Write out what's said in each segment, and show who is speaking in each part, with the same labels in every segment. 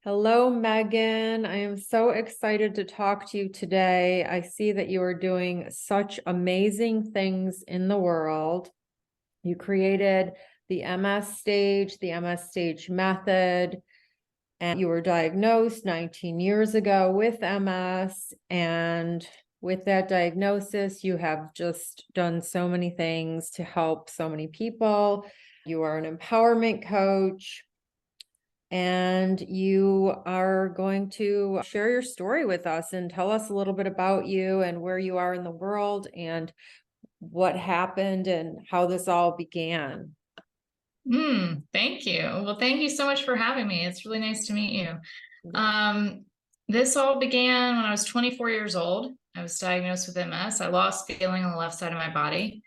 Speaker 1: Hello, Megan. I am so excited to talk to you today. I see that you are doing such amazing things in the world. You created the MS stage, the MS stage method, and you were diagnosed 19 years ago with MS. And with that diagnosis, you have just done so many things to help so many people. You are an empowerment coach. And you are going to share your story with us and tell us a little bit about you and where you are in the world and what happened and how this all began.
Speaker 2: Thank you. Well, thank you so much for having me. It's really nice to meet you.
Speaker 1: Yeah.
Speaker 2: This all began when I was 24 years old. I was diagnosed with MS. I lost feeling on the left side of my body.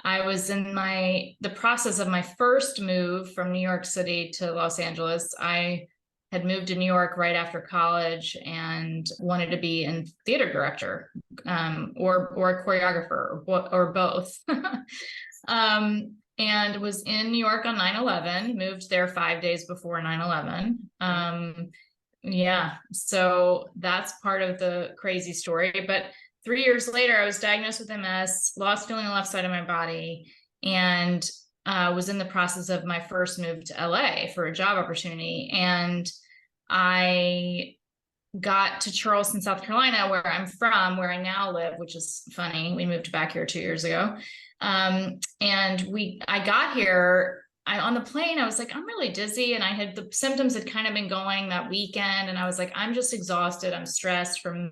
Speaker 2: I was in the process of my first move from New York City to Los Angeles. I had moved to New York right after college and wanted to be a theater director, or a choreographer, or both. And was in New York on 9/11, moved there 5 days before 9/11. Yeah, so that's part of the crazy story. But 3 years later, I was diagnosed with MS, lost feeling on the left side of my body, and was in the process of my first move to LA for a job opportunity. And I got to Charleston, South Carolina, where I'm from, where I now live, which is funny. We moved back here 2 years ago. And I got here, on the plane, I was like, I'm really dizzy. And the symptoms had kind of been going that weekend. And I was like, I'm just exhausted. I'm stressed from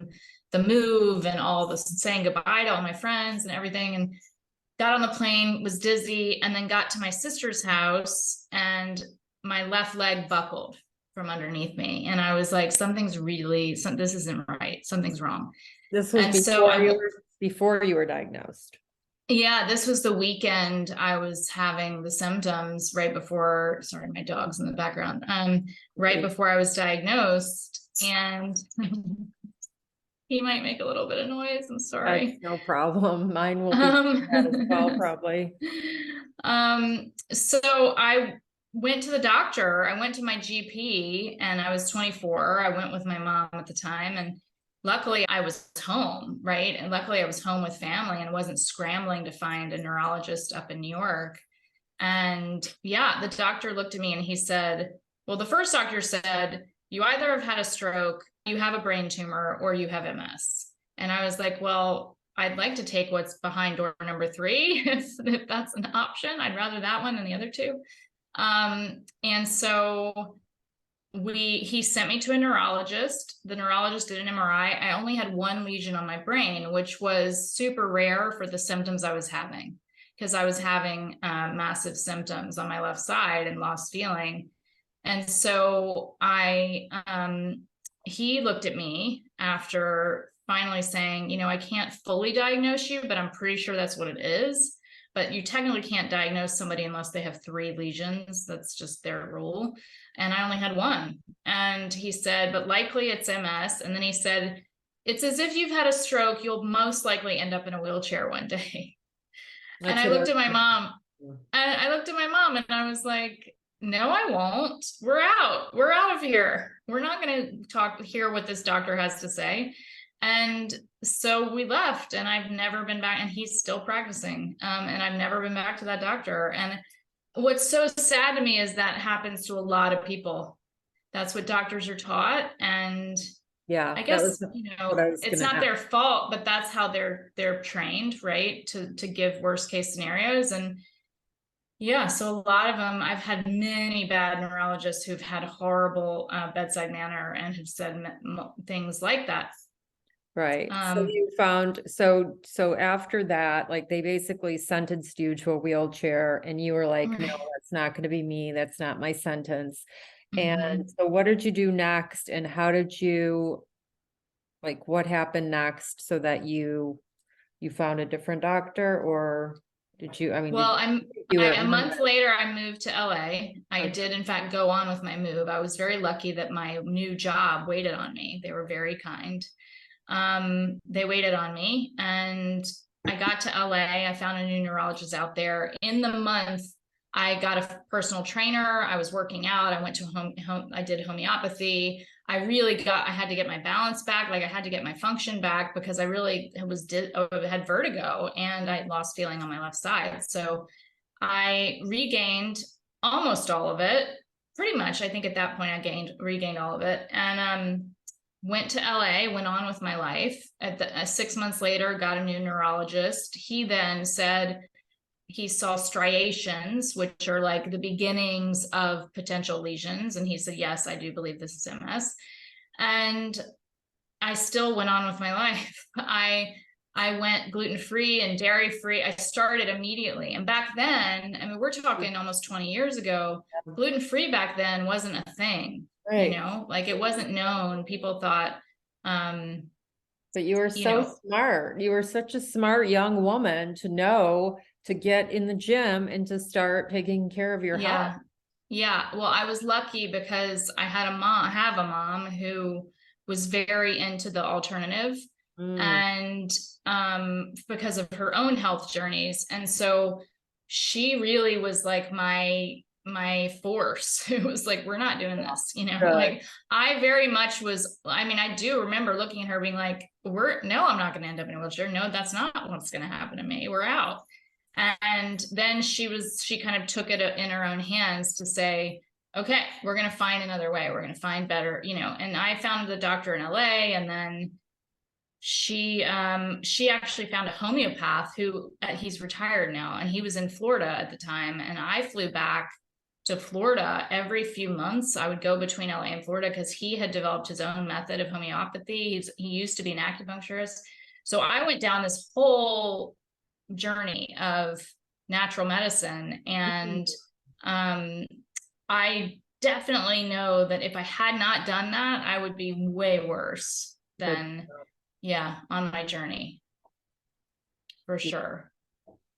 Speaker 2: the move and all this, saying goodbye to all my friends and everything. And got on the plane, was dizzy, and then got to my sister's house and my left leg buckled from underneath me. And I was like, this isn't right. Something's wrong.
Speaker 1: This was before you were diagnosed.
Speaker 2: Yeah, this was the weekend I was having the symptoms right before, sorry, my dog's in the background, right before I was diagnosed. And he might make a little bit of noise. I'm sorry.
Speaker 1: That's no problem. Mine will be as well, probably.
Speaker 2: So I went to the doctor. I went to my GP, and I was 24. I went with my mom at the time, and luckily I was home, right? And luckily I was home with family and wasn't scrambling to find a neurologist up in New York. And yeah, the doctor looked at me and he said, well, the first doctor said, you either have had a stroke, you have a brain tumor, or you have MS. And I was like, well, I'd like to take what's behind door number 3, if that's an option. I'd rather that one than the other two. And so he sent me to a neurologist. The neurologist did an MRI. I only had one lesion on my brain, which was super rare for the symptoms I was having, because I was having massive symptoms on my left side and lost feeling. And so he looked at me after finally saying, I can't fully diagnose you, but I'm pretty sure that's what it is. But you technically can't diagnose somebody unless they have 3 lesions. That's just their rule. And I only had one. And he said, but likely it's MS. And then he said, it's as if you've had a stroke. You'll most likely end up in a wheelchair one day. And I looked at my mom. And I was like, no, I won't. We're out. We're out of here. We're not going to hear what this doctor has to say. And so we left, and I've never been back, and he's still practicing. And I've never been back to that doctor. And what's so sad to me is that happens to a lot of people. That's what doctors are taught. And
Speaker 1: yeah,
Speaker 2: I guess, it's not their fault, but that's how they're trained, right? To give worst case scenarios. And yeah, so a lot of them, I've had many bad neurologists who've had horrible bedside manner and have said things like that.
Speaker 1: Right. So you found, so after that, like, they basically sentenced you to a wheelchair, and you were like, no, that's not going to be me. That's not my sentence. And so what did you do next? And how did you, like, what happened next so that you found a different doctor, or did you,
Speaker 2: well, a month later, I moved to LA. I did, in fact, go on with my move. I was very lucky that my new job waited on me. They were very kind. They waited on me, and I got to LA. I found a new neurologist out there. In the month I got a personal trainer. I was working out. I went to I did homeopathy. I had to get my balance back. Like I had to get my function back because I really had vertigo and I lost feeling on my left side. So I regained almost all of it. Pretty much. I think at that point I regained all of it. And, went to LA, went on with my life. 6 months later, got a new neurologist. He then said, he saw striations, which are like the beginnings of potential lesions. And he said, yes, I do believe this is MS. And I still went on with my life. I went gluten-free and dairy-free. I started immediately. And back then, I mean, we're talking almost 20 years ago, gluten-free back then wasn't a thing,
Speaker 1: Right.
Speaker 2: you know, like it wasn't known. People thought,
Speaker 1: but you were so smart. You were such a smart young woman to know to get in the gym and to start taking care of your health.
Speaker 2: Yeah. Well, I was lucky because I have a mom who was very into the alternative and because of her own health journeys. And so she really was like my force. It was like, we're not doing this, you know, like I very much was, I mean, I do remember looking at her being like, no, I'm not going to end up in a wheelchair. No, that's not what's going to happen to me. We're out. And then she kind of took it in her own hands to say, okay, we're going to find another way. We're going to find better, you know, and I found the doctor in LA, and then she actually found a homeopath who he's retired now, and he was in Florida at the time. And I flew back to Florida every few months. I would go between LA and Florida because he had developed his own method of homeopathy. He used to be an acupuncturist. So I went down this whole journey of natural medicine. And I definitely know that if I had not done that, I would be way worse than, on my journey. For sure.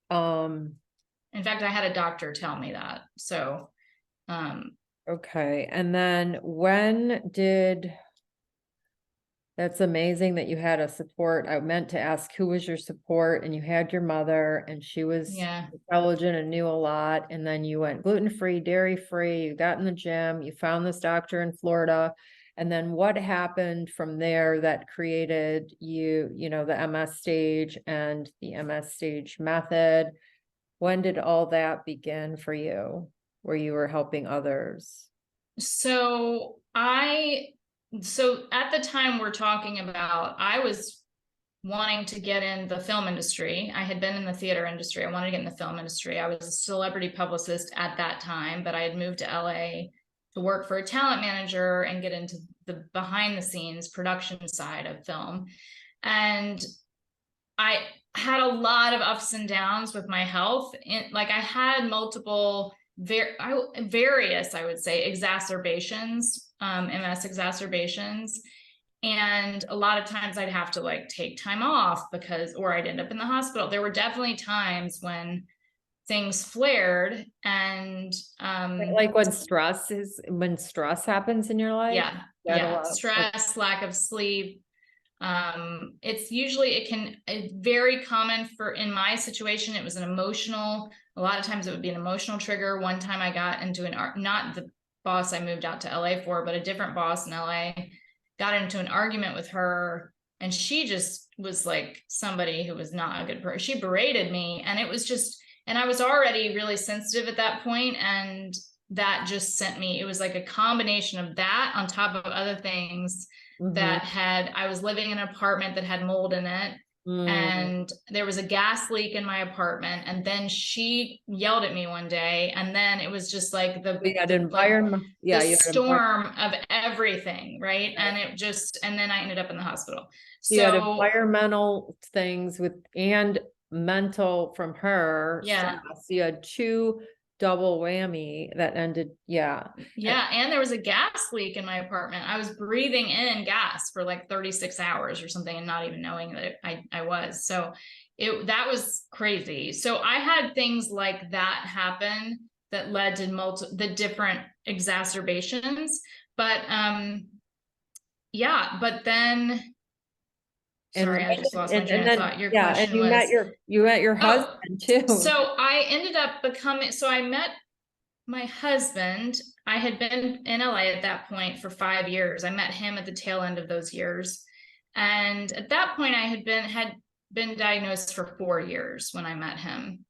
Speaker 2: In fact, I had a doctor tell me that. So,
Speaker 1: okay. And then that's amazing that you had a support. I meant to ask, who was your support? And you had your mother, and she was intelligent and knew a lot. And then you went gluten-free, dairy-free, you got in the gym, you found this doctor in Florida. And then what happened from there that created you know, the MS stage and the MS stage method? When did all that begin for you, where you were helping others?
Speaker 2: So at the time we're talking about, I was wanting to get in the film industry. I had been in the theater industry. I wanted to get in the film industry. I was a celebrity publicist at that time, but I had moved to LA to work for a talent manager and get into the behind the scenes production side of film. And I had a lot of ups and downs with my health. Like I had multiple various, I would say, exacerbations, MS exacerbations. And a lot of times I'd have to like take time off or I'd end up in the hospital. There were definitely times when things flared, and
Speaker 1: like when stress happens in your life.
Speaker 2: Stress, lack of sleep. It's very common in my situation. It was a lot of times it would be an emotional trigger. One time I got into not the boss I moved out to LA for, but a different boss in LA, got into an argument with her, and she just was like somebody who was not a good person. She berated me, and it was just, and I was already really sensitive at that point, and that just sent me, it was like a combination of that on top of other things I was living in an apartment that had mold in it. And there was a gas leak in my apartment. And then she yelled at me one day. And then it was just like the storm of everything. Right. And and then I ended up in the hospital. So
Speaker 1: you had environmental things and mental from her.
Speaker 2: Yeah.
Speaker 1: So you had two double whammy that ended.
Speaker 2: And there was a gas leak in my apartment. I was breathing in gas for like 36 hours or something and not even knowing that I was. So that was crazy. So I had things like that happen that led to the different exacerbations. But but then sorry, I just lost my train of thought. Your question was,
Speaker 1: you met your husband too.
Speaker 2: So I ended up I met my husband, I had been in LA at that point for 5 years. I met him at the tail end of those years. And at that point, I had been diagnosed for 4 years when I met him.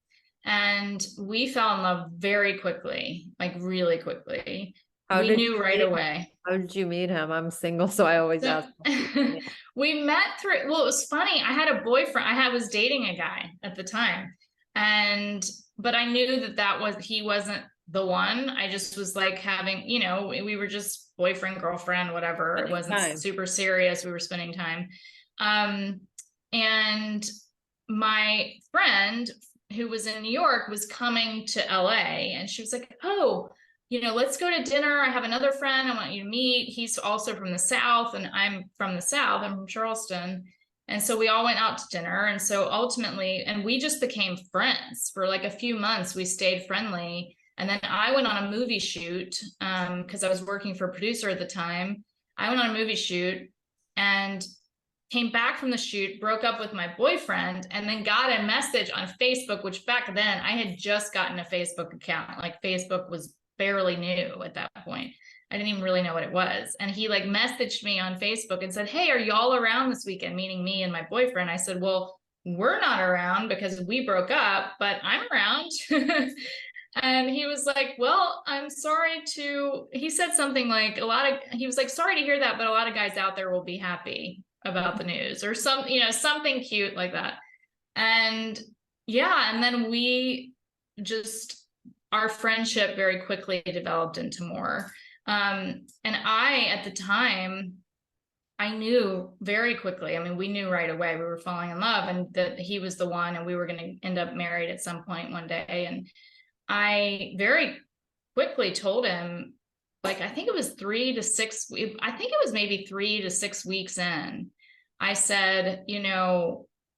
Speaker 2: And we fell in love very quickly, like really quickly.
Speaker 1: How
Speaker 2: We
Speaker 1: did you
Speaker 2: knew right
Speaker 1: meet,
Speaker 2: away.
Speaker 1: how did you meet him? I'm single, so I always
Speaker 2: So
Speaker 1: ask people.
Speaker 2: we met through, well, it was funny. I had a boyfriend. Was dating a guy at the time. But I knew he wasn't the one. I just was like having, we were just boyfriend, girlfriend, whatever. It wasn't
Speaker 1: Time.
Speaker 2: super serious. We were spending time. Um, and my friend who was in New York was coming to LA, and she was like, "Oh, let's go to dinner. I have another friend I want you to meet. He's also from the South, and I'm from the South. I'm from Charleston." And so we all went out to dinner. And so ultimately, and we just became friends for like a few months. We stayed friendly. And then I went on a movie shoot because I was working for a producer at the time. I went on a movie shoot and came back from the shoot, broke up with my boyfriend, and then got a message on Facebook, which back then I had just gotten a Facebook account. Like Facebook was barely new at that point. I didn't even really know what it was. And he like messaged me on Facebook and said, "Hey, are y'all around this weekend?" Meaning me and my boyfriend. I said, "Well, we're not around because we broke up, but I'm around." And he was like, "Well, I'm sorry to," he said something like he was like, "Sorry to hear that, but a lot of guys out there will be happy about the news," or something cute like that. And yeah, and then our friendship very quickly developed into more. And at the time, I knew very quickly. I mean, we knew right away we were falling in love, and that he was the one, and we were going to end up married at some point one day. And I very quickly told him, like, I think it was maybe 3 to 6 weeks in, I said,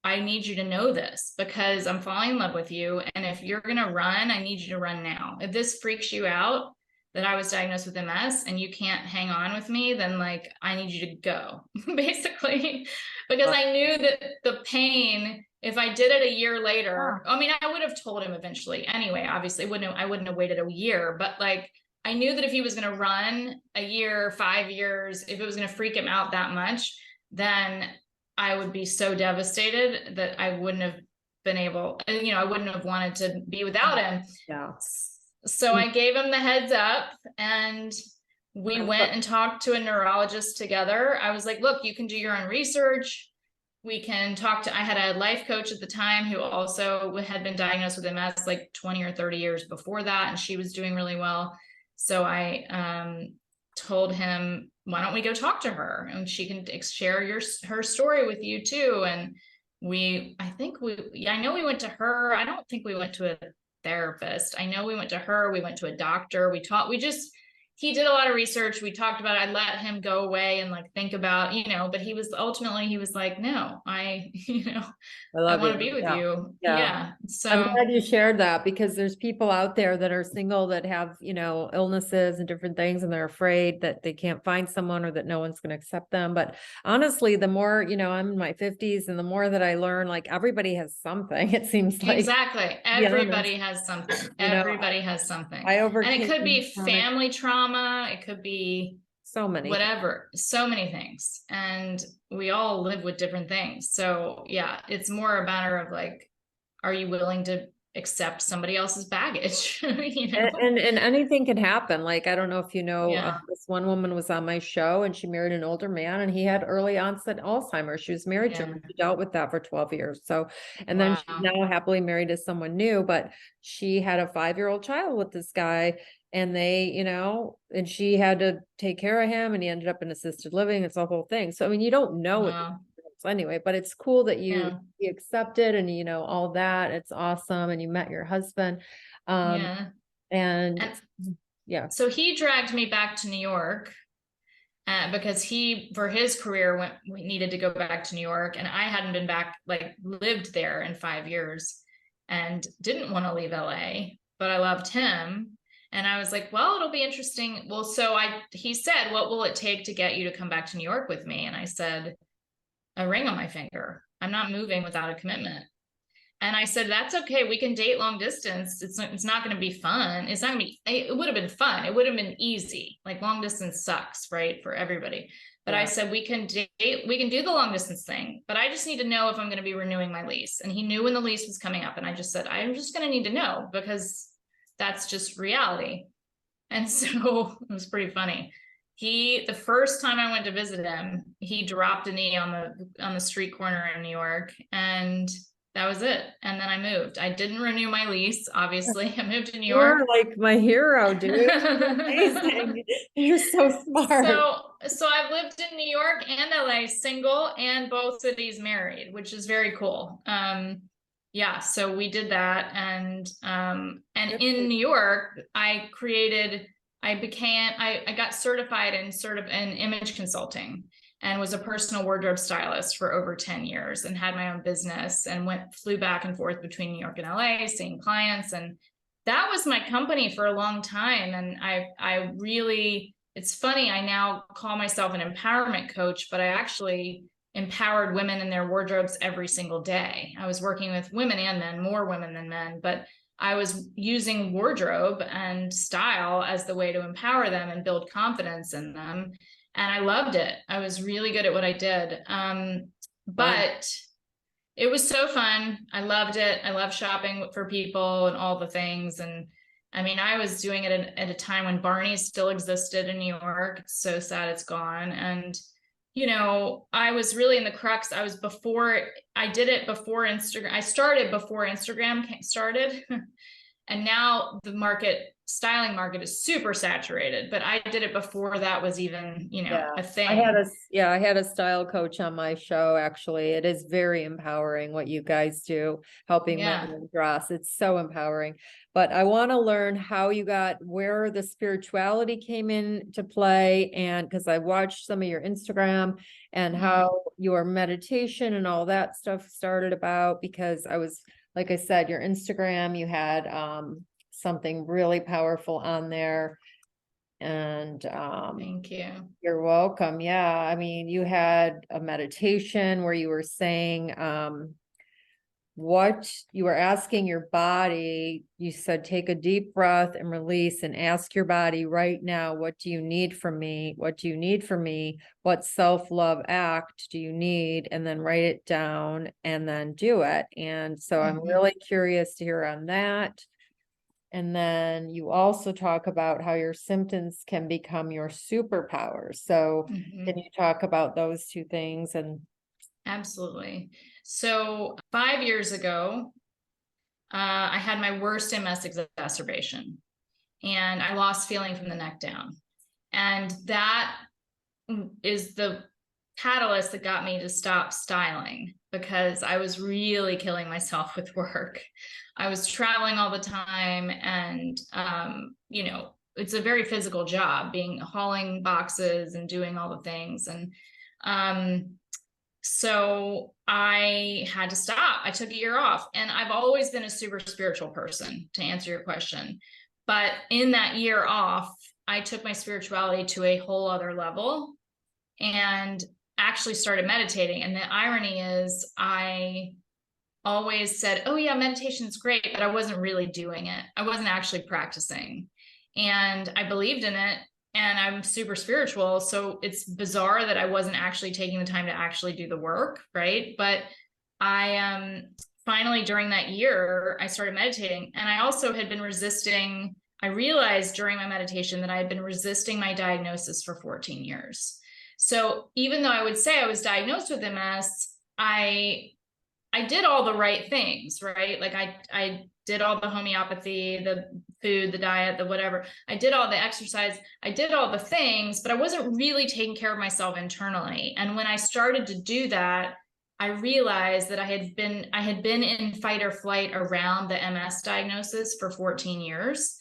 Speaker 2: "I need you to know this because I'm falling in love with you. And if you're going to run, I need you to run now. If this freaks you out that I was diagnosed with MS and you can't hang on with me, then like, I need you to go," basically, because I knew that the pain, if I did it a year later, I mean, I would have told him eventually anyway, obviously I wouldn't have waited a year, but like, I knew that if he was going to run a year, 5 years, if it was going to freak him out that much, then I would be so devastated that I wouldn't have been able, I wouldn't have wanted to be without him.
Speaker 1: Yeah.
Speaker 2: So I gave him the heads up, and we went and talked to a neurologist together. I was like, "Look, you can do your own research. We can talk to," I had a life coach at the time who also had been diagnosed with MS like 20 or 30 years before that, and she was doing really well. So I told him, "Why don't we go talk to her, and she can share her story with you too." And I know we went to her. I don't think we went to a therapist. I know we went to her. We went to a doctor. He did a lot of research. We talked about it. I let him go away and like think about, but he was like, "No, I want to be with you." Yeah. So
Speaker 1: I'm glad you shared that, because there's people out there that are single that have, illnesses and different things, and they're afraid that they can't find someone or that no one's going to accept them. But honestly, the more, I'm in my 50s, and the more that I learn, like everybody has something, it seems like.
Speaker 2: exactly. Everybody has something. Everybody has something.
Speaker 1: I
Speaker 2: And it could be
Speaker 1: overcame
Speaker 2: family trauma. It could be
Speaker 1: so many
Speaker 2: whatever, so many things. And we all live with different things. So yeah, it's more a matter of like, are you willing to accept somebody else's baggage?
Speaker 1: And anything can happen. Like, I don't know if
Speaker 2: Yeah.
Speaker 1: this one woman was on my show, and she married an older man, and he had early onset Alzheimer's. She was married to him. She dealt with that for 12 years. So, and then she's now happily married to someone new, but she had a 5-year-old child with this guy, and they, and she had to take care of him, and he ended up in assisted living. It's a whole thing. So, I mean, you don't know it anyway, but it's cool that you accepted, and all that. It's awesome. And you met your husband. And yeah.
Speaker 2: So he dragged me back to New York because for his career, we needed to go back to New York, and I hadn't been back, like lived there in 5 years and didn't want to leave LA, but I loved him. And I was like, "Well, it'll be interesting." Well, he said, "What will it take to get you to come back to New York with me?" And I said, "A ring on my finger. I'm not moving without a commitment." And I said, that's okay. We can date long distance. It's not going to be fun. It's not going to be, it would have been fun. It would have been easy. Like long distance sucks, right? For everybody. But I said, we can date, we can do the long distance thing, but I just need to know if I'm going to be renewing my lease. And he knew when the lease was coming up. And I just said, I'm just going to need to know because that's just reality. And so it was pretty funny. The first time I went to visit him, he dropped a knee on the street corner in New York, and that was it. And then I moved. I didn't renew my lease, obviously. I moved to New York.
Speaker 1: You're like my hero, dude. Amazing. You're so smart.
Speaker 2: So I've lived in New York and LA single and both cities married, which is very cool. Yeah, so we did that. And in New York, I got certified in image consulting and was a personal wardrobe stylist for over 10 years and had my own business and flew back and forth between New York and LA, seeing clients. And that was my company for a long time. And I really, it's funny, I now call myself an empowerment coach, but I actually empowered women in their wardrobes every single day. I was working with women and men, more women than men, but I was using wardrobe and style as the way to empower them and build confidence in them. And I loved it. I was really good at what I did. But it was so fun. I loved it. I love shopping for people and all the things. And I mean, I was doing it at a time when Barney's still existed in New York. It's so sad it's gone. And you know, I was really in the crux. I did it before Instagram. I started before Instagram started. And now the styling market is super saturated, but I did it before that was even, a thing.
Speaker 1: I had a style coach on my show. Actually, it is very empowering what you guys do, helping women dress. It's so empowering. But I want to learn where the spirituality came into play. And because I watched some of your Instagram and how your meditation and all that stuff started about, because like I said, your Instagram, you had something really powerful on there. And
Speaker 2: thank you.
Speaker 1: You're welcome. Yeah. I mean, you had a meditation where you were saying what you were asking your body. You said, take a deep breath and release and ask your body right now, what do you need from me? What do you need from me? What self-love act do you need? And then write it down and then do it. And so I'm really curious to hear on that. And then you also talk about how your symptoms can become your superpowers. So can you talk about those two things? And
Speaker 2: absolutely. So 5 years ago, I had my worst MS exacerbation and I lost feeling from the neck down. And that is the catalyst that got me to stop styling because I was really killing myself with work. I was traveling all the time and, it's a very physical job hauling boxes and doing all the things. And, so I had to stop. I took a year off and I've always been a super spiritual person, to answer your question. But in that year off, I took my spirituality to a whole other level and actually started meditating. And the irony is I always said, oh yeah, meditation's great, but I wasn't really doing it. I wasn't actually practicing. And I believed in it. And I'm super spiritual. So it's bizarre that I wasn't actually taking the time to actually do the work. Right. But I finally, during that year, I started meditating. And I also had been resisting. I realized during my meditation that I had been resisting my diagnosis for 14 years. So even though I would say I was diagnosed with MS, I did all the right things, right? Like I did all the homeopathy, the food, the diet, the whatever. I did all the exercise. I did all the things, but I wasn't really taking care of myself internally. And when I started to do that, I realized that I had been in fight or flight around the MS diagnosis for 14 years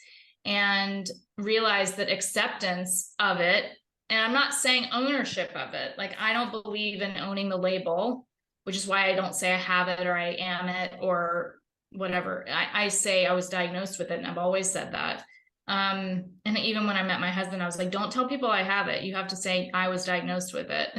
Speaker 2: and realized that acceptance of it, and I'm not saying ownership of it. Like I don't believe in owning the label, which is why I don't say I have it or I am it or whatever. I say I was diagnosed with it, and I've always said that. And even when I met my husband, I was like, don't tell people I have it. You have to say I was diagnosed with it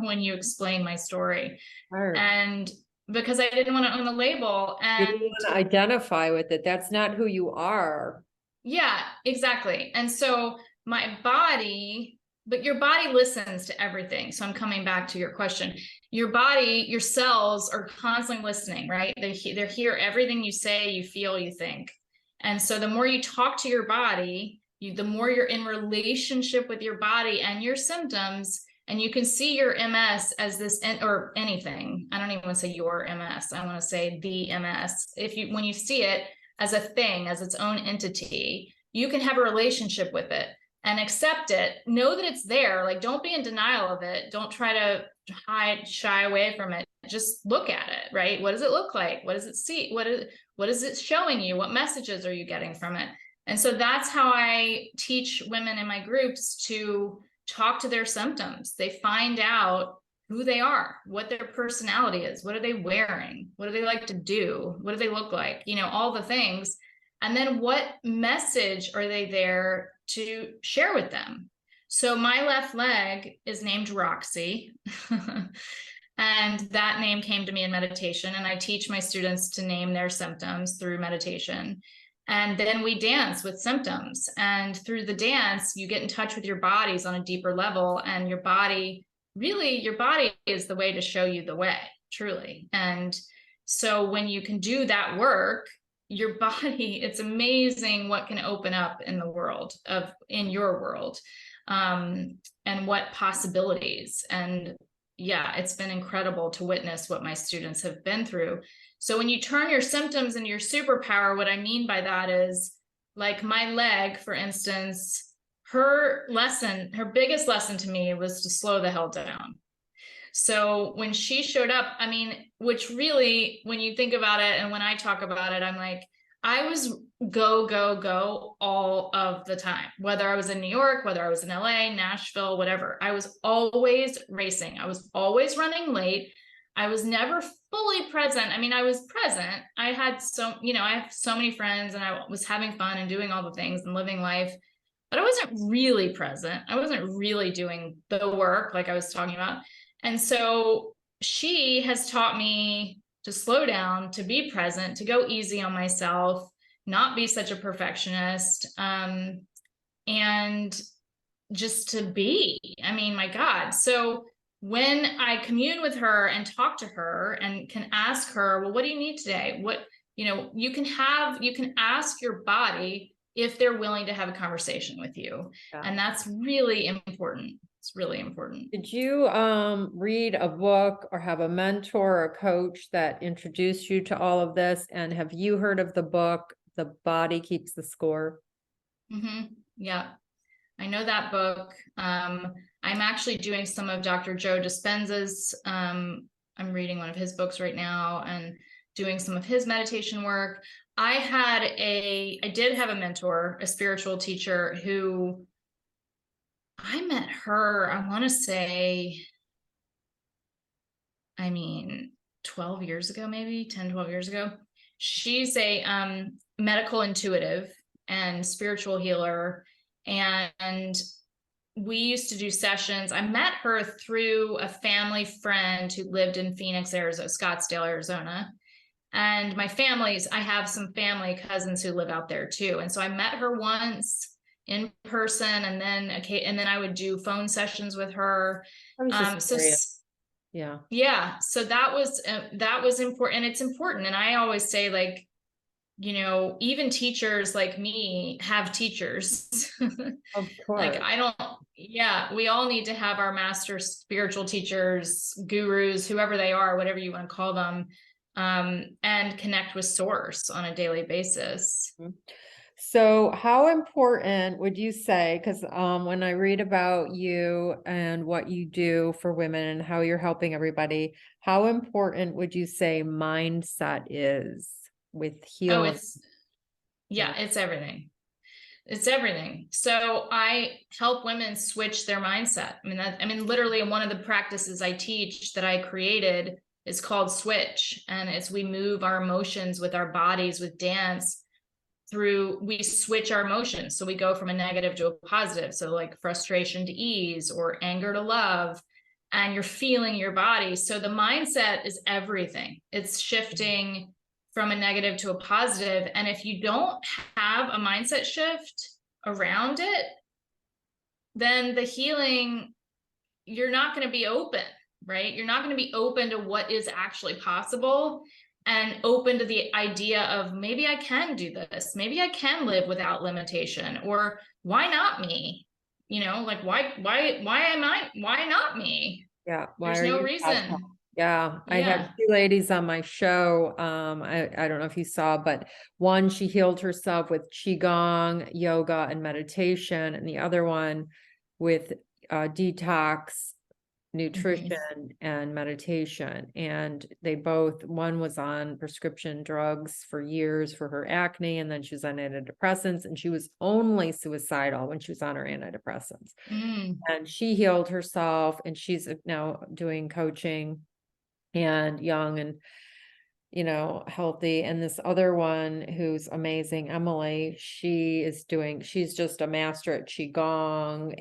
Speaker 2: when you explain my story.
Speaker 1: Sure.
Speaker 2: And because I didn't want to own the label.
Speaker 1: You don't
Speaker 2: And
Speaker 1: want to identify with it. That's not who you are.
Speaker 2: yeah, exactly. And so my body, but your body listens to everything. So I'm coming back to your question. Your body, your cells are constantly listening, right? They hear everything you say, you feel, you think. And so the more you talk to your body, the more you're in relationship with your body and your symptoms, and you can see your MS as this, or anything. I don't even want to say your MS. I want to say the MS. When you see it as a thing, as its own entity, you can have a relationship with it and accept it. Know that it's there. Like, don't be in denial of it. Don't try to shy away from it. Just look at it, right? What does it look like? What does it see? What is it showing you? What messages are you getting from it? And so that's how I teach women in my groups to talk to their symptoms. They find out who they are, what their personality is, what are they wearing, what do they like to do, what do they look like, all the things. And then what message are they there to share with them? So my left leg is named Roxy. And that name came to me in meditation. And I teach my students to name their symptoms through meditation. And then we dance with symptoms. And through the dance, you get in touch with your bodies on a deeper level. And your body is the way to show you the way, truly. And so when you can do that work, your body, it's amazing what can open up in the world in your world, and what possibilities. And yeah, it's been incredible to witness what my students have been through. So when you turn your symptoms into your superpower, what I mean by that is, like, my leg, for instance, her biggest lesson to me was to slow the hell down. So when she showed up, I mean, which really, when you think about it, and when I talk about it, I'm like, I was go, go, go all of the time, whether I was in New York, whether I was in LA, Nashville, whatever. I was always racing. I was always running late. I was never fully present. I mean, I was present. I have so many friends, and I was having fun and doing all the things and living life, but I wasn't really present. I wasn't really doing the work like I was talking about. And so she has taught me to slow down, to be present, to go easy on myself, not be such a perfectionist, and just to be. I mean, my God. So when I commune with her and talk to her and can ask her, well, what do you need today? You can ask your body if they're willing to have a conversation with you. Yeah. And that's really important. It's really important.
Speaker 1: Did you read a book or have a mentor or a coach that introduced you to all of this? And have you heard of the book, The Body Keeps the Score?
Speaker 2: Mm-hmm. Yeah, I know that book. I'm actually doing some of Dr. Joe Dispenza's, I'm reading one of his books right now and doing some of his meditation work. I did have a mentor, a spiritual teacher, who I met her, I want to say, 12 years ago, maybe 10, 12 years ago. She's a medical intuitive and spiritual healer. And we used to do sessions. I met her through a family friend who lived in Phoenix, Arizona, Scottsdale, Arizona. And I have some family cousins who live out there too. And so I met her once in person, and then I would do phone sessions with her. Yeah. So that was important. And it's important. And I always say, like, even teachers like me have teachers.
Speaker 1: Of course.
Speaker 2: We all need to have our master spiritual teachers, gurus, whoever they are, whatever you want to call them, and connect with source on a daily basis.
Speaker 1: So how important would you say, because when I read about you and what you do for women and how you're helping everybody, how important would you say mindset is with healing?
Speaker 2: It's everything. It's everything. So I help women switch their mindset. Literally one of the practices I teach that I created is called Switch. And we move our emotions with our bodies, with dance. We switch our emotions. So we go from a negative to a positive. So like frustration to ease, or anger to love. and you're feeling your body. So the mindset is everything. It's shifting from a negative to a positive. And if you don't have a mindset shift around it, then the healing, you're not going to be open, right? You're not going to be open to what is actually possible, and open to the idea of, maybe I can do this. Maybe I can live without limitation, or why not me? You know, like, why not me?
Speaker 1: Yeah. Why
Speaker 2: There's
Speaker 1: are
Speaker 2: no
Speaker 1: you special?
Speaker 2: reason.
Speaker 1: Yeah. I had
Speaker 2: Yeah.
Speaker 1: two ladies on my show. I don't know if you saw, but one, she healed herself with Qigong, yoga, and meditation, and the other one with detox, nutrition, and meditation. And they both, one was on prescription drugs for years for her acne, and then she was on antidepressants, and she was only suicidal when she was on her antidepressants.
Speaker 2: Mm.
Speaker 1: And she healed herself, and she's now doing coaching and young and, you know, healthy. And this other one who's amazing, Emily, she's just a master at Qigong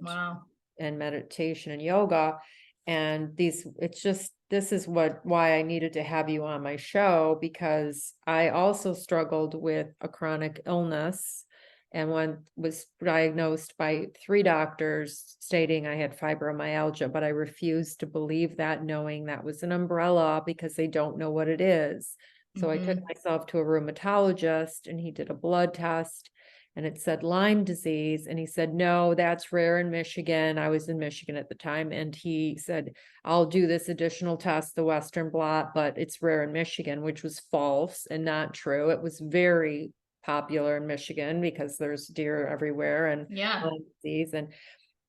Speaker 2: Wow.
Speaker 1: and meditation and yoga. And this is why I needed to have you on my show, because I also struggled with a chronic illness, and one was diagnosed by 3 doctors stating I had fibromyalgia, but I refused to believe that, knowing that was an umbrella, because they don't know what it is. So I took myself to a rheumatologist, and he did a blood test, and it said Lyme disease. And he said, no, that's rare in Michigan. I was in Michigan at the time. And he said, I'll do this additional test, the Western blot, but it's rare in Michigan, which was false and not true. It was very popular in Michigan because there's deer everywhere and
Speaker 2: Yeah.
Speaker 1: Lyme disease. And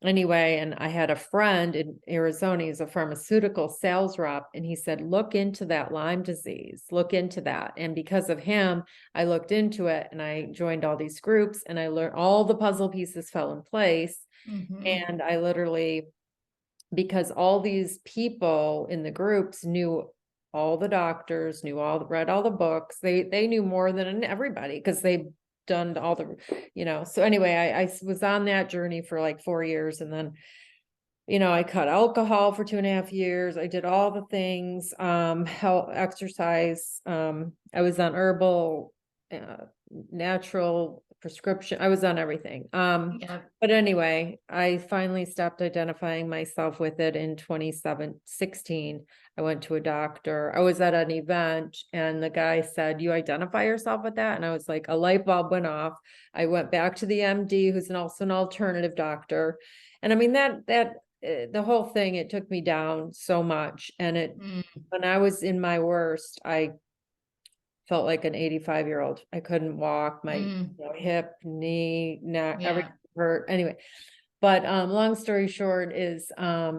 Speaker 1: anyway, and I had a friend in Arizona, he's a pharmaceutical sales rep, and he said, look into that Lyme disease, look into that. And because of him, I looked into it, and I joined all these groups, and I learned all the puzzle pieces fell in place. And I literally, because all these people in the groups knew all the doctors, read all the books, they knew more than everybody, because they done all the, you know. So anyway, I was on that journey for like 4 years, and then, you know, I cut alcohol for 2.5 years. I did all the things, health, exercise. I was on herbal, natural, prescription. I was on everything.
Speaker 2: Yeah.
Speaker 1: But anyway, I finally stopped identifying myself with it in 2016. I went to a doctor. I was at an event, and the guy said, you identify yourself with that? And I was like, a light bulb went off. I went back to the MD, who's also an alternative doctor. And I mean, the whole thing, it took me down so much. And when I was in my worst, I felt like an 85-year-old. I couldn't walk. My hip, knee, neck, everything hurt. Anyway, but long story short is,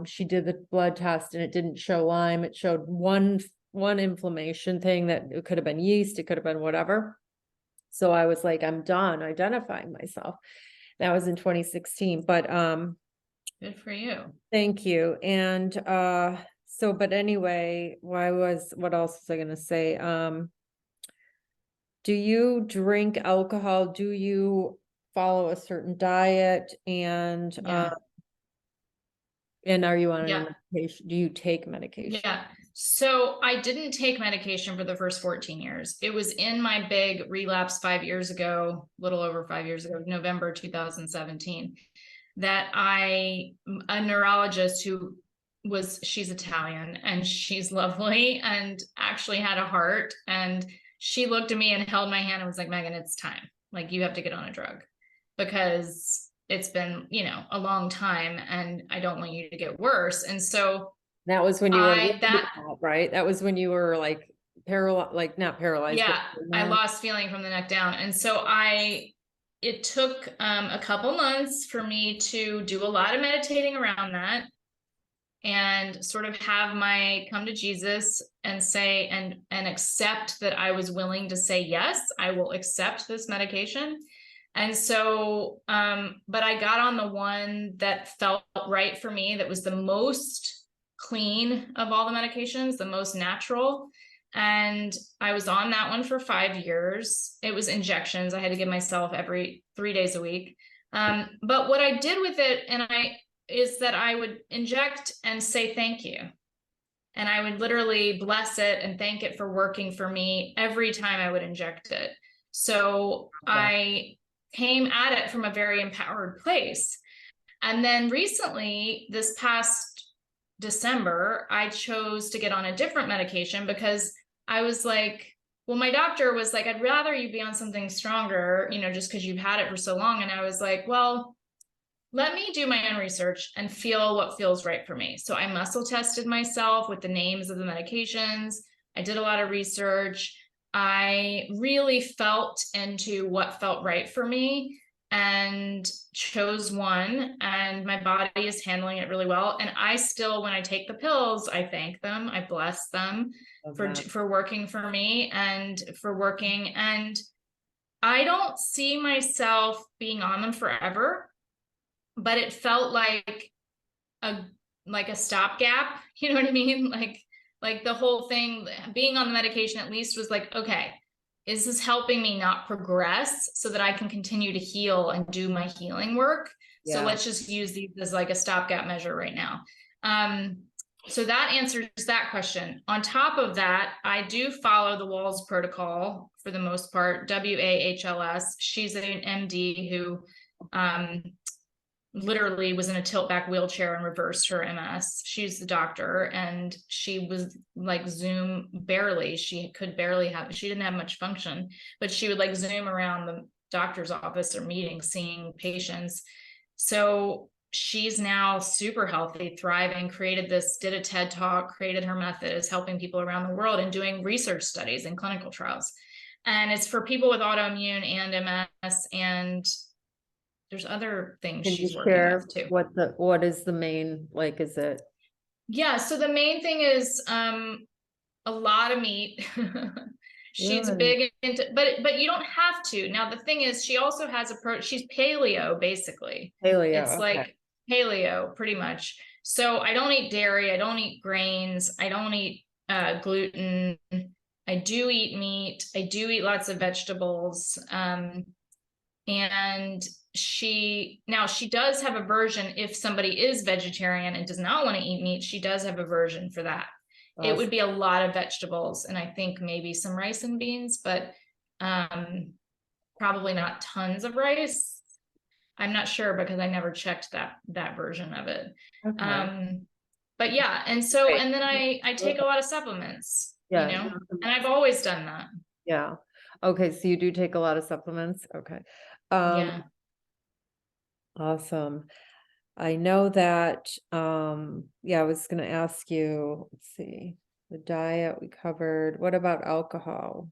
Speaker 1: she did the blood test, and it didn't show Lyme. It showed one inflammation thing, that it could have been yeast, it could have been whatever. So I was like, I'm done identifying myself. That was in 2016. But
Speaker 2: Good for you.
Speaker 1: thank you. And so, but anyway, what else was I gonna say? Do you drink alcohol? Do you follow a certain diet? And are you on any medication? Do you take medication?
Speaker 2: Yeah. So I didn't take medication for the first 14 years. It was in my big relapse 5 years ago, little over 5 years ago, November 2017, that a neurologist she's Italian, and she's lovely, and actually had a heart. And she looked at me and held my hand and was like, Megan, it's time. Like, you have to get on a drug, because it's been, you know, a long time, and I don't want you to get worse. And so
Speaker 1: that was when you were right? That was when you were like paralyzed, like not paralyzed.
Speaker 2: Yeah, I lost feeling from the neck down. And so it took a couple months for me to do a lot of meditating around that, and sort of have my come to Jesus and say, and accept that I was willing to say, yes, I will accept this medication. And so, but I got on the one that felt right for me, that was the most clean of all the medications, the most natural. And I was on that one for 5 years. It was injections. I had to give myself every 3 days a week. But what I did with it, and is that I would inject and say thank you. And I would literally bless it and thank it for working for me every time I would inject it. So I came at it from a very empowered place. And then recently, this past December, I chose to get on a different medication because I was like, well, my doctor was like, I'd rather you be on something stronger, you know, just because you've had it for so long. And I was like, well, let me do my own research and feel what feels right for me. So I muscle tested myself with the names of the medications. I did a lot of research. I really felt into what felt right for me and chose one, and my body is handling it really well. And I still, when I take the pills, I thank them, I bless them for working for me and for working. And I don't see myself being on them forever, but it felt like a stopgap. You know what I mean? Like the whole thing, being on the medication at least was like, okay, is this helping me not progress so that I can continue to heal and do my healing work? So let's just use these as like a stopgap measure right now. So that answers that question. On top of that, I do follow the Walls protocol for the most part, WAHLS. She's an MD who literally was in a tilt back wheelchair and reversed her MS. She's the doctor, and she was like Zoom barely. She didn't have much function, but she would like Zoom around the doctor's office or meeting, seeing patients. So she's now super healthy, thriving, did a TED talk, created her method, is helping people around the world and doing research studies and clinical trials. And it's for people with autoimmune and MS, and there's other things she's working with too.
Speaker 1: What is the main, like, is it?
Speaker 2: Yeah, so the main thing is a lot of meat. She's big into, but you don't have to. Now the thing is, she also has she's paleo basically. It's like paleo pretty much. So I don't eat dairy, I don't eat grains, I don't eat gluten. I do eat meat, I do eat lots of vegetables. And she does have a version. If somebody is vegetarian and does not want to eat meat, she does have a version for that. Awesome. It would be a lot of vegetables and I think maybe some rice and beans, but probably not tons of rice. I'm not sure because I never checked that version of it. Okay. But yeah, and so and then I take a lot of supplements, you know, and I've always done that.
Speaker 1: Yeah. Okay, so you do take a lot of supplements. Okay.
Speaker 2: Yeah.
Speaker 1: Awesome. I know that, I was going to ask you, let's see, the diet we covered. What about alcohol?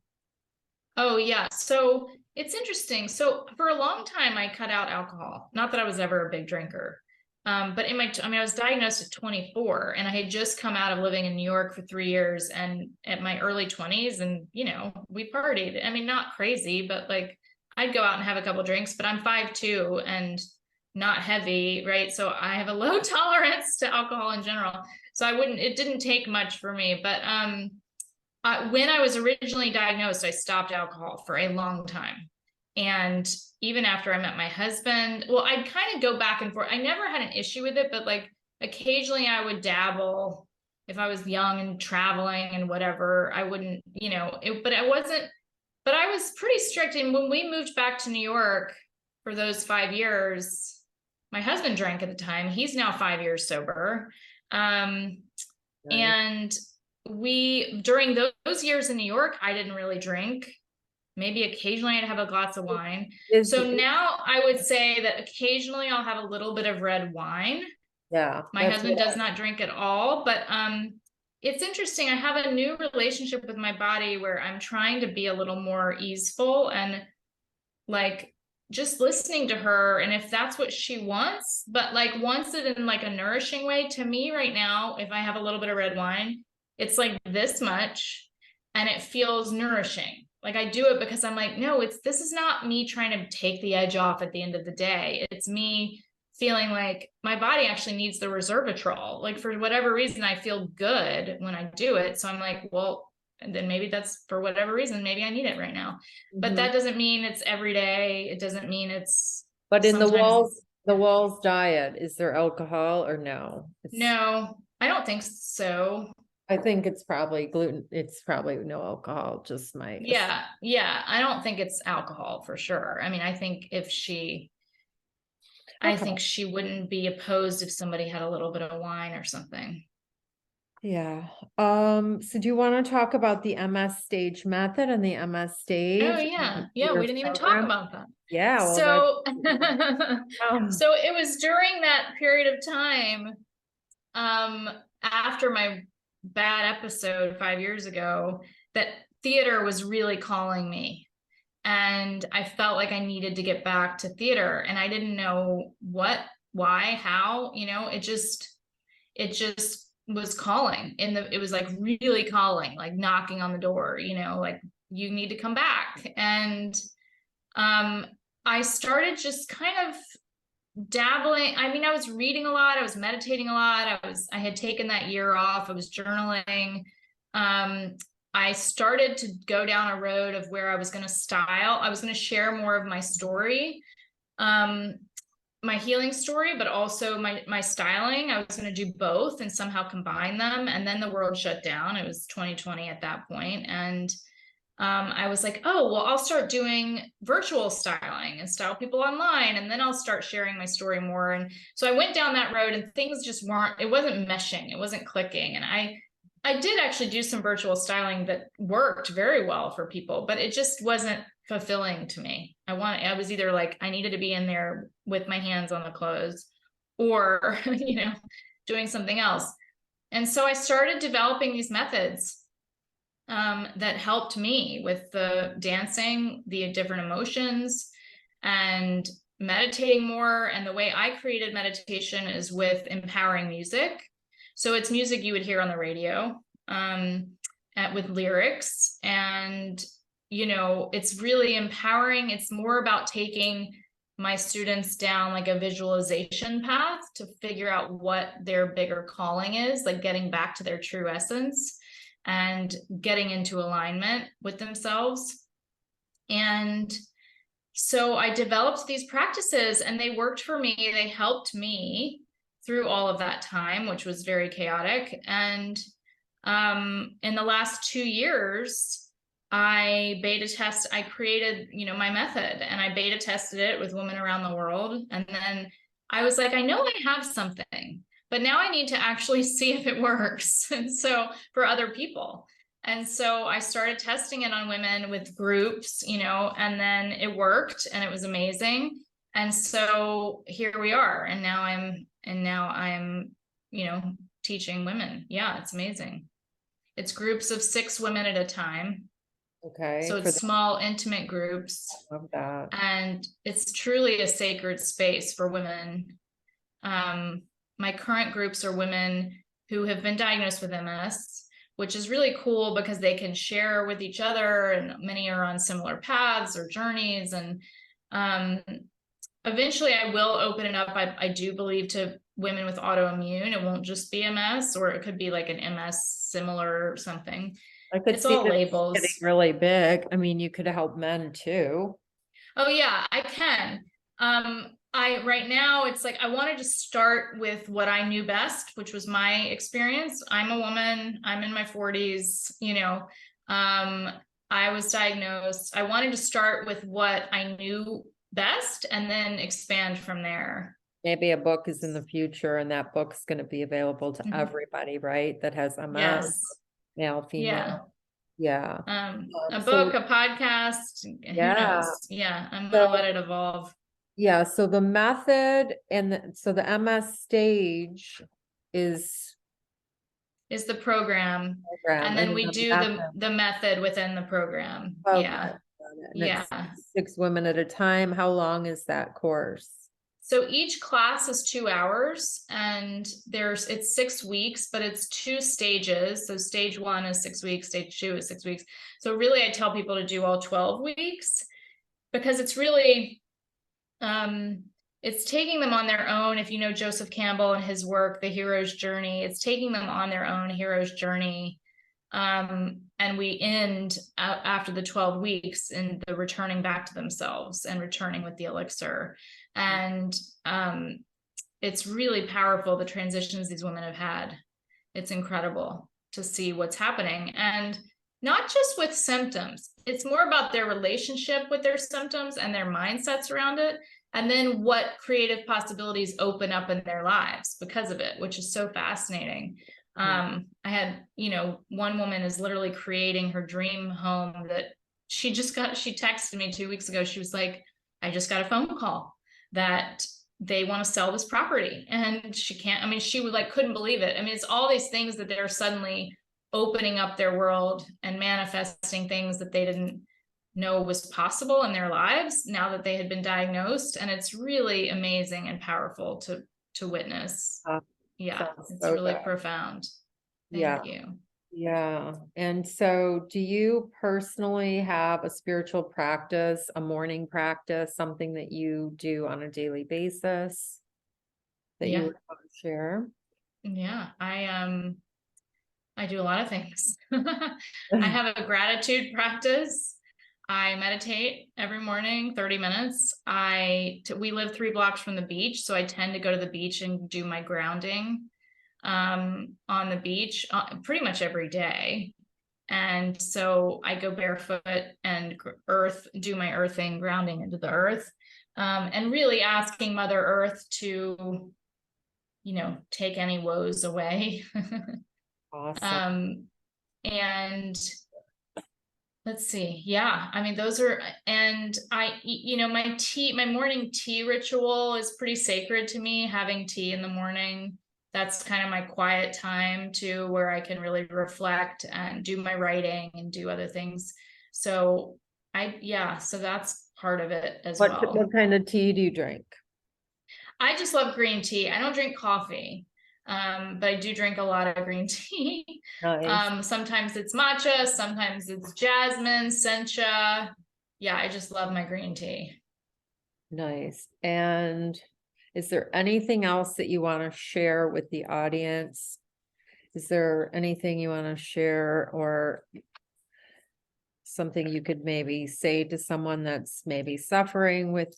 Speaker 2: Oh yeah. So it's interesting. So for a long time, I cut out alcohol. Not that I was ever a big drinker. But I was diagnosed at 24 and I had just come out of living in New York for 3 years and at my early 20s, and, you know, we partied. I mean, not crazy, but like I'd go out and have a couple drinks, but I'm 5'2" and not heavy, right? So I have a low tolerance to alcohol in general. So it didn't take much for me. But when I was originally diagnosed, I stopped alcohol for a long time. And even after I met my husband, well, I'd kind of go back and forth. I never had an issue with it, but like occasionally I would dabble if I was young and traveling and whatever. I wouldn't, you know, but I was pretty strict. And when we moved back to New York for those 5 years, my husband drank at the time. He's now 5 years sober. And during those years in New York, I didn't really drink. Maybe occasionally I'd have a glass of wine. So now I would say that occasionally I'll have a little bit of red wine. Yeah. My husband does not drink at all, but it's interesting. I have a new relationship with my body where I'm trying to be a little more easeful and like just listening to her. And if that's what she wants, but like wants it in like a nourishing way. To me right now, if I have a little bit of red wine, it's like this much and it feels nourishing. Like I do it because I'm like, no, this is not me trying to take the edge off at the end of the day. It's me feeling like my body actually needs the resveratrol. Like for whatever reason, I feel good when I do it. So I'm like, well, and then maybe that's for whatever reason, maybe I need it right now. But that doesn't mean it's every day. It doesn't mean it's.
Speaker 1: But in the The Walls diet, is there alcohol or no?
Speaker 2: No, I don't think so.
Speaker 1: I think it's probably gluten. It's probably no alcohol, just my.
Speaker 2: Yeah, yeah. I don't think it's alcohol for sure. I mean, I think I
Speaker 1: Okay.
Speaker 2: think she wouldn't be opposed if somebody had a little bit of wine or something.
Speaker 1: Yeah. So do you want to talk about the MS stage method and the MS
Speaker 2: Oh
Speaker 1: stage
Speaker 2: yeah.
Speaker 1: and
Speaker 2: Yeah, we
Speaker 1: your
Speaker 2: didn't even talk
Speaker 1: program?
Speaker 2: about that.
Speaker 1: Yeah, well, that's
Speaker 2: So
Speaker 1: um,
Speaker 2: so it was during that period of time, um, after my bad episode 5 years ago, that theater was really calling me. And I felt like I needed to get back to theater, and I didn't know what, why, how, it just was calling it was like really calling, like knocking on the door, like you need to come back. And um I started just kind of dabbling. I mean, I was reading a lot, I was meditating a lot, I had taken that year off, I was journaling. um I started to go down a road of where I was going to style, I was going to share more of my story, um my healing story, but also my styling. I was going to do both and somehow combine them. And then the world shut down. It was 2020 at that point. And I was like, oh, well, I'll start doing virtual styling and style people online. And then I'll start sharing my story more. And so I went down that road, and things just weren't, it wasn't meshing, it wasn't clicking. And I did actually do some virtual styling that worked very well for people, but it just wasn't fulfilling to me. I was either like, I needed to be in there with my hands on the clothes, or, doing something else. And so I started developing these methods that helped me with the dancing, the different emotions, and meditating more. And the way I created meditation is with empowering music. So it's music you would hear on the radio, with lyrics. And, it's really empowering. It's more about taking my students down like a visualization path to figure out what their bigger calling is, like getting back to their true essence and getting into alignment with themselves. And so I developed these practices, and they worked for me. They helped me through all of that time, which was very chaotic. And in the last 2 years, I created, my method, and I beta tested it with women around the world. And then I was like, I know I have something, but now I need to actually see if it works. And so for other people. And so I started testing it on women with groups, and then it worked, and it was amazing. And so here we are. And now I'm, teaching women. Yeah, it's amazing. It's groups of 6 women at a time.
Speaker 1: okay.
Speaker 2: So
Speaker 1: For
Speaker 2: it's
Speaker 1: the
Speaker 2: small, intimate groups,
Speaker 1: of that.
Speaker 2: and it's truly a sacred space for women. My current groups are women who have been diagnosed with MS, which is really cool because they can share with each other, and many are on similar paths or journeys. And eventually I will open it up, I do believe, to women with autoimmune. It won't just be MS, or it could be like an MS similar or something.
Speaker 1: I could
Speaker 2: It's
Speaker 1: see
Speaker 2: all
Speaker 1: this
Speaker 2: labels.
Speaker 1: getting really big. I mean, you could help men too.
Speaker 2: Oh yeah, I can. I right now it's like I wanted to start with what I knew best, which was my experience. I'm a woman, I'm in my 40s, I was diagnosed. I wanted to start with what I knew best and then expand from there.
Speaker 1: Maybe a book is in the future, and that book's going to be available to
Speaker 2: Mhm.
Speaker 1: everybody, right? That has MS,
Speaker 2: Yes.
Speaker 1: male,
Speaker 2: Yeah.
Speaker 1: female. Yeah.
Speaker 2: A
Speaker 1: So
Speaker 2: book, a podcast, who
Speaker 1: yeah.
Speaker 2: knows? Yeah, I'm gonna
Speaker 1: So
Speaker 2: let it evolve.
Speaker 1: yeah, so the method so the MS stage is
Speaker 2: Is the program,
Speaker 1: program,
Speaker 2: and
Speaker 1: and
Speaker 2: then
Speaker 1: then
Speaker 2: we
Speaker 1: the
Speaker 2: do
Speaker 1: method.
Speaker 2: the method within the program.
Speaker 1: Okay.
Speaker 2: Yeah.
Speaker 1: Got it. And
Speaker 2: Yeah.
Speaker 1: it's 6 women at a time. How long is that course?
Speaker 2: So each class is 2 hours, and it's 6 weeks, but it's 2 stages. So stage 1 is 6 weeks, stage 2 is 6 weeks. So really I tell people to do all 12 weeks, because it's really, it's taking them on their own. If you know Joseph Campbell and his work, The Hero's Journey, it's taking them on their own hero's journey. And we end after the 12 weeks in the returning back to themselves and returning with the elixir. And it's really powerful, the transitions these women have had. It's incredible to see what's happening. And not just with symptoms, it's more about their relationship with their symptoms and their mindsets around it. And then what creative possibilities open up in their lives because of it, which is so fascinating. I had, one woman is literally creating her dream home that she texted me 2 weeks ago. She was like, I just got a phone call that they want to sell this property, and she can't, she would couldn't believe it. It's all these things that they're suddenly opening up their world and manifesting things that they didn't know was possible in their lives now that they had been diagnosed. And it's really amazing and powerful to witness. Yeah, it's
Speaker 1: so
Speaker 2: really
Speaker 1: good.
Speaker 2: profound.
Speaker 1: Yeah.
Speaker 2: Thank you.
Speaker 1: Yeah. And so do you personally have a spiritual practice, a morning practice, something that you do on a daily basis that you
Speaker 2: Yeah.
Speaker 1: would want to share?
Speaker 2: Yeah, I do a lot of things. I have a gratitude practice. I meditate every morning, 30 minutes. We live 3 blocks from the beach, so I tend to go to the beach and do my grounding on the beach pretty much every day. And so I go barefoot and do my earthing, grounding into the earth, and really asking Mother Earth to, take any woes away.
Speaker 1: Awesome.
Speaker 2: And let's see. Yeah. Those are, and my morning tea ritual is pretty sacred to me, having tea in the morning. That's kind of my quiet time too, where I can really reflect and do my writing and do other things. So so that's part of it as well.
Speaker 1: What kind of tea do you drink?
Speaker 2: I just love green tea. I don't drink coffee, but I do drink a lot of green tea.
Speaker 1: Nice.
Speaker 2: Sometimes it's matcha, sometimes it's jasmine, sencha. Yeah, I just love my green tea.
Speaker 1: Nice. And is there anything else that you want to share with the audience? Is there anything you want to share, or something you could maybe say to someone that's maybe suffering with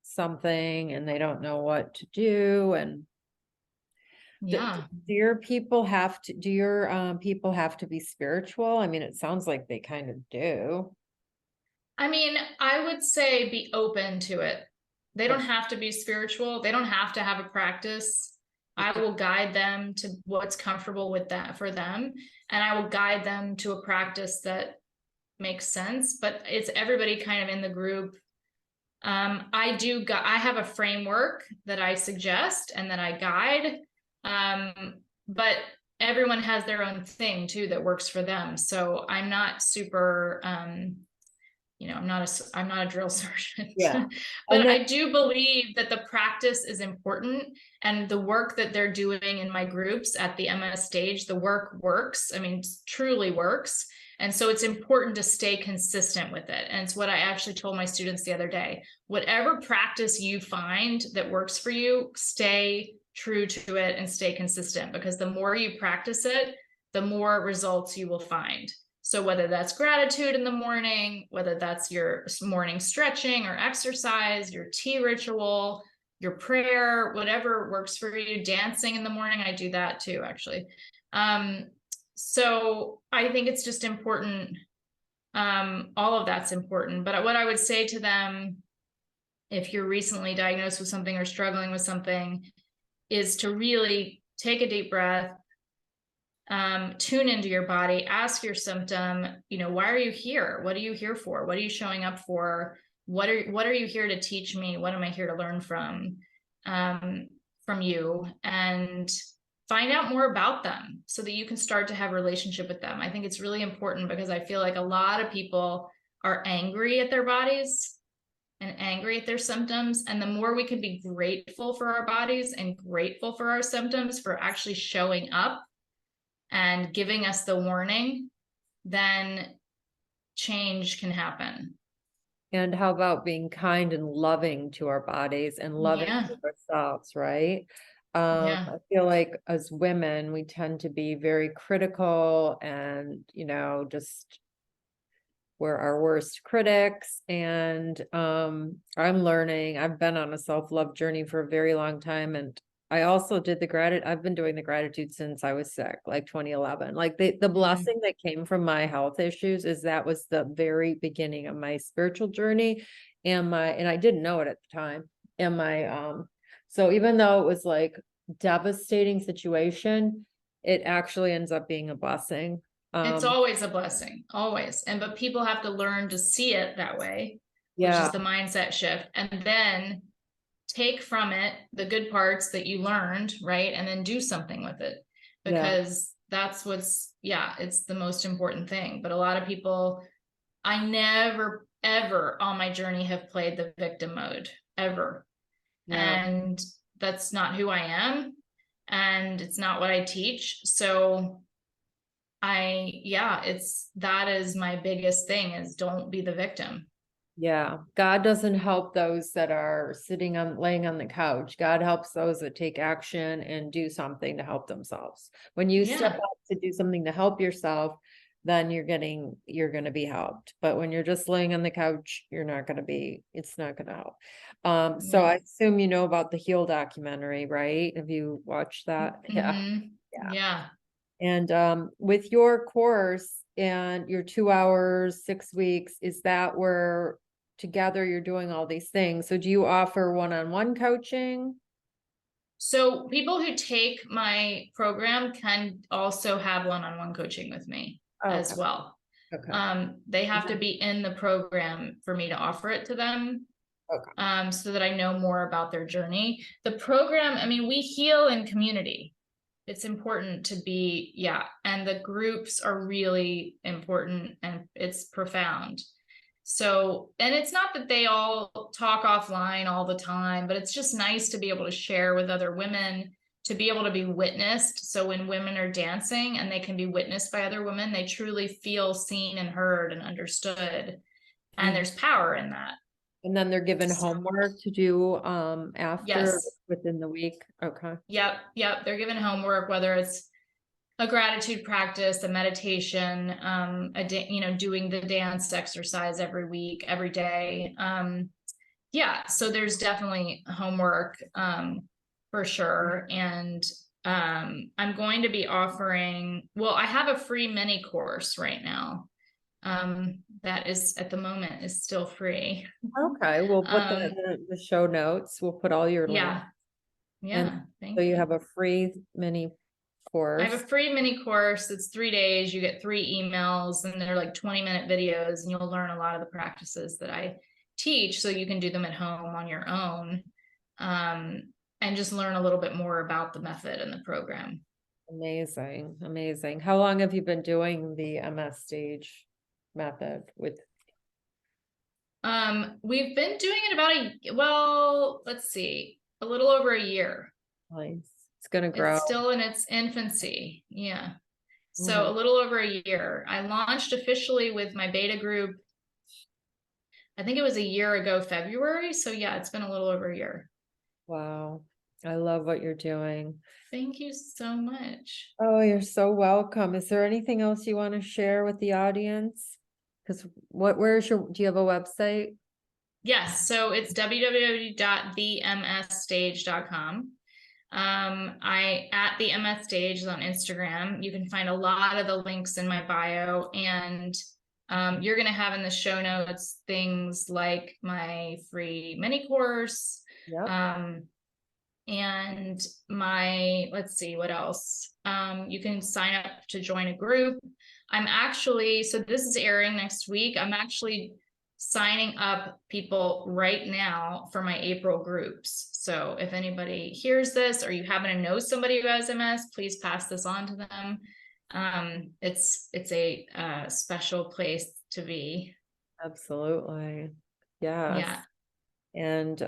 Speaker 1: something and they don't know what to do? And
Speaker 2: Yeah.
Speaker 1: do your people have to be spiritual? It sounds like they kind of do.
Speaker 2: I would say be open to it. They don't have to be spiritual. They don't have to have a practice. I will guide them to what's comfortable with that for them. And I will guide them to a practice that makes sense, but it's everybody kind of in the group. I have a framework that I suggest and that I guide. But everyone has their own thing too that works for them. So I'm not super, I'm not a drill sergeant.
Speaker 1: Yeah.
Speaker 2: But I do believe that the practice is important, and the work that they're doing in my groups at the MS stage, the work works. Truly works. And so it's important to stay consistent with it. And it's what I actually told my students the other day. Whatever practice you find that works for you, stay true to it and stay consistent, because the more you practice it, the more results you will find. So whether that's gratitude in the morning, whether that's your morning stretching or exercise, your tea ritual, your prayer, whatever works for you, dancing in the morning, I do that too, actually. So I think it's just important. All of that's important. But what I would say to them, if you're recently diagnosed with something or struggling with something, is to really take a deep breath, tune into your body, ask your symptom, why are you here? What are you here for? What are you showing up for? What are you here to teach me? What am I here to learn from you? And find out more about them so that you can start to have a relationship with them. I think it's really important, because I feel like a lot of people are angry at their bodies and angry at their symptoms. And the more we can be grateful for our bodies and grateful for our symptoms for actually showing up and giving us the warning, then change can happen.
Speaker 1: And how about being kind and loving to our bodies and loving to ourselves, right? I feel like as women, we tend to be very critical and, just we're our worst critics. And I'm learning. I've been on a self-love journey for a very long time. And I also did I've been doing the gratitude since I was sick, like 2011. Like the blessing that came from my health issues is that was the very beginning of my spiritual journey. And I didn't know it at the time. And so even though it was like devastating situation, it actually ends up being a blessing.
Speaker 2: It's always a blessing, always. But people have to learn to see it that way, which
Speaker 1: Yeah,
Speaker 2: is the mindset shift, and then take from it the good parts that you learned, right? And then do something with it,
Speaker 1: yeah,
Speaker 2: because that's it's the most important thing. But a lot of people, I never, ever on my journey have played the victim mode, ever.
Speaker 1: yeah,
Speaker 2: And that's not who I am. And it's not what I teach. So that is my biggest thing, is don't be the victim.
Speaker 1: yeah. God doesn't help those that are laying on the couch. God helps those that take action and do something to help themselves. When you step
Speaker 2: Yeah.
Speaker 1: up to do something to help yourself, then you're going to be helped. But when you're just laying on the couch, it's not going to help. So
Speaker 2: Yeah.
Speaker 1: I assume you know about the Heal documentary, right? Have you watched that? Yeah.
Speaker 2: Mm-hmm.
Speaker 1: Yeah.
Speaker 2: Yeah.
Speaker 1: And with your course and your 2 hours, 6 weeks, is that where together you're doing all these things? So do you offer one-on-one coaching?
Speaker 2: So people who take my program can also have one-on-one coaching with me
Speaker 1: Okay.
Speaker 2: as well.
Speaker 1: Okay.
Speaker 2: They have to be in the program for me to offer it to them.
Speaker 1: Okay.
Speaker 2: So that I know more about their journey. The program, I mean, we heal in community. It's important to be, and the groups are really important, and it's profound. So, and it's not that they all talk offline all the time, but it's just nice to be able to share with other women, to be able to be witnessed. So when women are dancing and they can be witnessed by other women, they truly feel seen and heard and understood. And there's power in that.
Speaker 1: And then they're given homework to do after
Speaker 2: Yes.
Speaker 1: within the week. Okay.
Speaker 2: Yep. They're given homework, whether it's a gratitude practice, a meditation, doing the dance exercise every week, every day. So there's definitely homework for sure. And I'm going to be offering, I have a free mini course right now. That is at the moment is still free.
Speaker 1: Okay. We'll put that in the show notes. We'll put all your links. And
Speaker 2: Thank
Speaker 1: so
Speaker 2: you.
Speaker 1: you have a free mini
Speaker 2: I have
Speaker 1: course.
Speaker 2: a free mini course. It's 3 days. You get 3 emails, and they're like 20-minute videos, and you'll learn a lot of the practices that I teach, so you can do them at home on your own, and just learn a little bit more about the method and the program.
Speaker 1: Amazing. Amazing. How long have you been doing the MS stage method with?
Speaker 2: We've been doing it about let's see, a little over a year.
Speaker 1: Nice. It's going to grow.
Speaker 2: It's still in its infancy. Yeah. So a little over a year. I launched officially with my beta group, I think it was a year ago, February. So yeah, it's been a little over a year.
Speaker 1: Wow. I love what you're doing.
Speaker 2: Thank you so much.
Speaker 1: Oh, you're so welcome. Is there anything else you want to share with the audience? Because do you have a website?
Speaker 2: Yes. So it's www.themsstage.com. I at the MS Stage is on Instagram. You can find a lot of the links in my bio, and you're going to have in the show notes things like my free mini course.
Speaker 1: Yep.
Speaker 2: And let's see what else. You can sign up to join a group. So this is airing next week. I'm actually signing up people right now for my April groups. So if anybody hears this, or you happen to know somebody who has MS, please pass this on to them. It's a special place to be.
Speaker 1: Absolutely. Yes.
Speaker 2: Yeah.
Speaker 1: And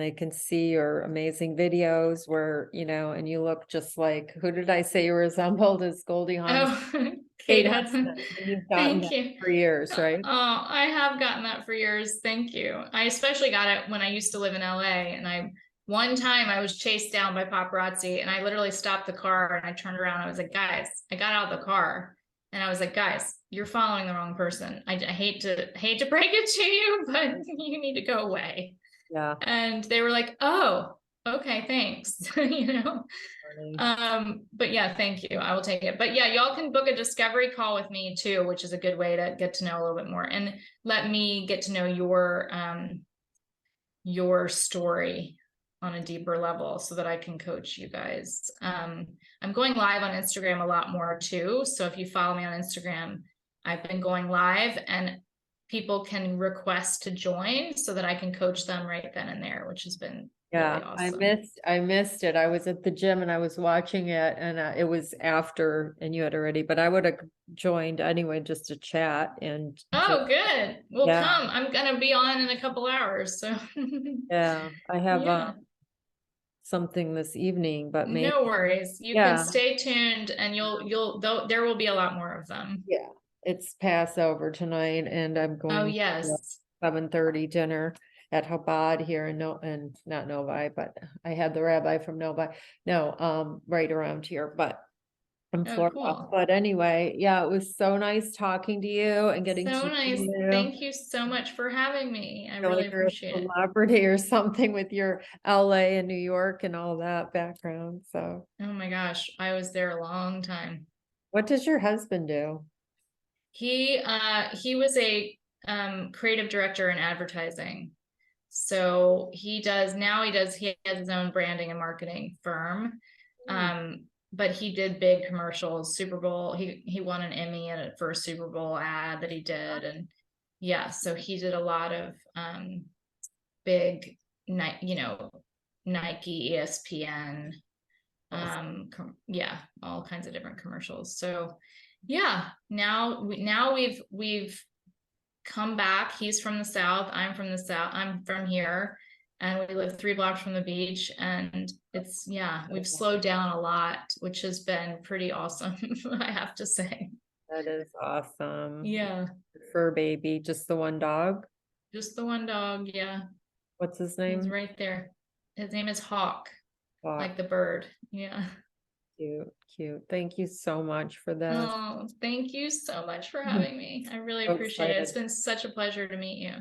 Speaker 1: they can see your amazing videos where, and you look just like, who did I say you resembled as Goldie Hawn?
Speaker 2: Oh, Kate Hudson.
Speaker 1: And you've gotten
Speaker 2: Thank you.
Speaker 1: for years, right?
Speaker 2: Oh, I have gotten that for years. Thank you. I especially got it when I used to live in LA, and one time I was chased down by paparazzi, and I literally stopped the car and I turned around. I was like, guys, I got out of the car And I was like, guys, you're following the wrong person. I hate to break it to you, but you need to go away.
Speaker 1: Yeah.
Speaker 2: And they were like, oh, okay, thanks. You know?
Speaker 1: Funny.
Speaker 2: But yeah, thank you. I will take it. But yeah, y'all can book a discovery call with me too, which is a good way to get to know a little bit more and let me get to know your story on a deeper level so that I can coach you guys. I'm going live on Instagram a lot more too. So if you follow me on Instagram, I've been going live and people can request to join so that I can coach them right then and there, which has been really awesome.
Speaker 1: I missed it. I was at the gym and I was watching it, and it was after, and you had already, but I would have joined anyway just to chat and
Speaker 2: Oh, good. Well,
Speaker 1: yeah.
Speaker 2: come. I'm gonna be on in a couple hours, so
Speaker 1: Yeah, I have
Speaker 2: yeah.
Speaker 1: something this evening, but maybe
Speaker 2: No worries. You can
Speaker 1: yeah.
Speaker 2: stay tuned and there will be a lot more of them.
Speaker 1: Yeah, it's Passover tonight, and I'm
Speaker 2: Oh,
Speaker 1: going to
Speaker 2: yes.
Speaker 1: 7:30 dinner at Chabad here in not Novi, but I had the rabbi from Novi. No, right around here, but in
Speaker 2: Oh,
Speaker 1: Florida.
Speaker 2: cool.
Speaker 1: But anyway, yeah, it was so nice talking to you and getting
Speaker 2: So
Speaker 1: to know
Speaker 2: nice.
Speaker 1: you.
Speaker 2: Thank you so much for having me. I
Speaker 1: Feel
Speaker 2: really
Speaker 1: like you're a
Speaker 2: appreciate it.
Speaker 1: celebrity or something with your LA and New York and all that background. So,
Speaker 2: Oh my gosh, I was there a long time.
Speaker 1: what does your husband do?
Speaker 2: He was a creative director in advertising. So he has his own branding and marketing firm. But he did big commercials, Super Bowl. He won an Emmy for a Super Bowl ad that he did. And yeah, so he did a lot of big Nike, ESPN,
Speaker 1: Awesome.
Speaker 2: yeah, all kinds of different commercials. So yeah, now we've come back. He's from the South. I'm from the South. I'm from here. And we live 3 blocks from the beach. And we've slowed down a lot, which has been pretty awesome, I have to say.
Speaker 1: That is awesome.
Speaker 2: Yeah.
Speaker 1: Fur baby, just the one dog.
Speaker 2: Just the one dog. Yeah.
Speaker 1: What's his
Speaker 2: He's
Speaker 1: name?
Speaker 2: right there. His name is Hawk,
Speaker 1: Hawk.
Speaker 2: like the bird. Yeah.
Speaker 1: Cute, cute. Thank you so much for this.
Speaker 2: Oh, thank you so much for having me. I really appreciate it. It's been such a pleasure to meet you.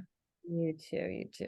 Speaker 1: You too, you too.